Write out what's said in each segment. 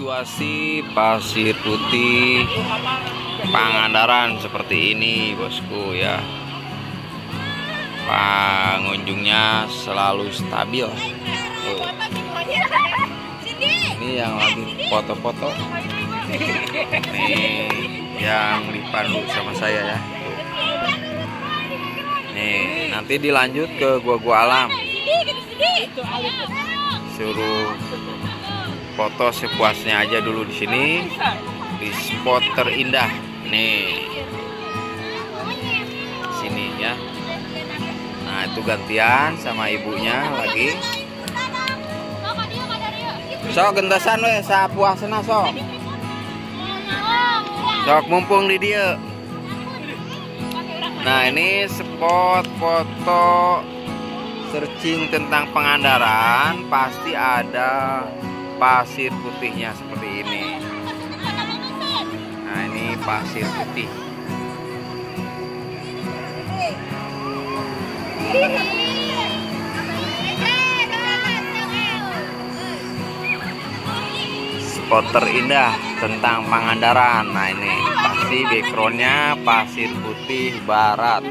Situasi Pasir Putih Pangandaran seperti ini, bosku ya. Pengunjungnya selalu stabil. Ini yang lagi foto-foto. Nih yang dipandu sama saya ya. Nih nanti dilanjut ke gua alam. Suruh foto sepuasnya aja dulu di sini, di spot terindah nih, sini ya. Nah itu gantian sama ibunya lagi. Sok gentasan we sapuasna sok. Sok mumpung di dia. Nah ini spot foto searching tentang Pangandaran, pasti ada pasir putihnya seperti ini. Nah ini pasir putih. Spot terindah tentang Pangandaran. Nah ini pasti backgroundnya pasir putih barat.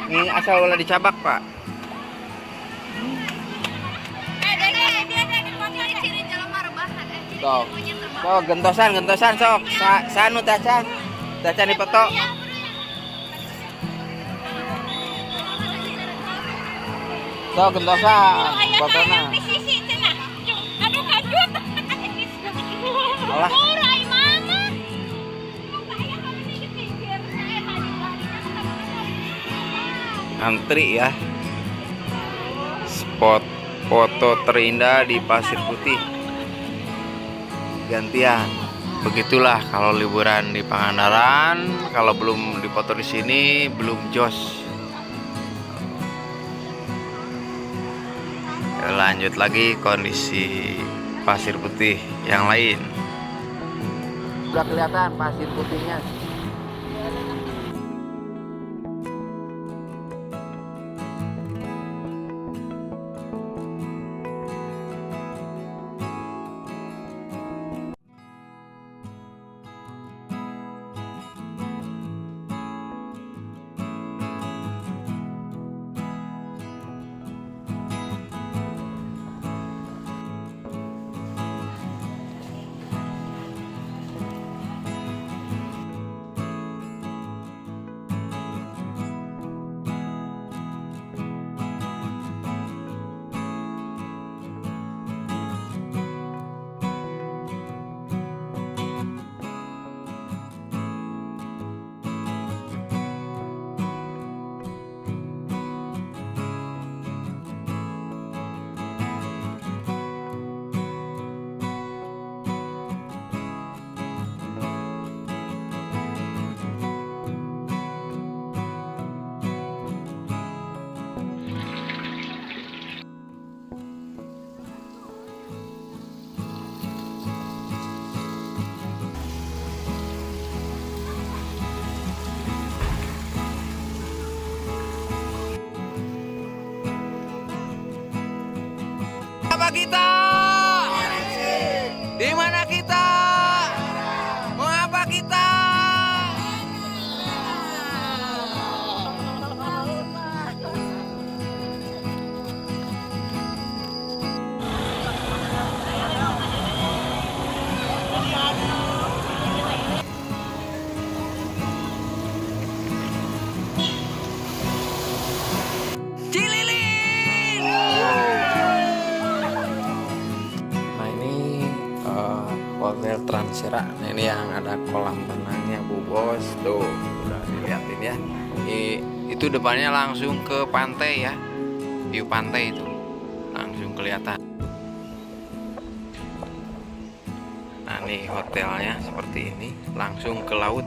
Ini asal ulah dicabak pak. Sok, sok gentosan sok. Sanu tacan dipoto. Sok gentosan fotona. Alah. Antri ya. Spot foto terindah di Pasir Putih. Gantian. Begitulah kalau liburan di Pangandaran, kalau belum dipoto di sini belum jos. Lanjut lagi kondisi Pasir Putih yang lain. Sudah kelihatan pasir putihnya. Kita di mana kita mau apa kita Hotel Transera. Nah, ini yang ada kolam renangnya Bu Bos. Tuh, udah dilihatin ya. Itu depannya langsung ke pantai ya. View pantai itu langsung kelihatan. Nah, nih hotelnya seperti ini, langsung ke laut.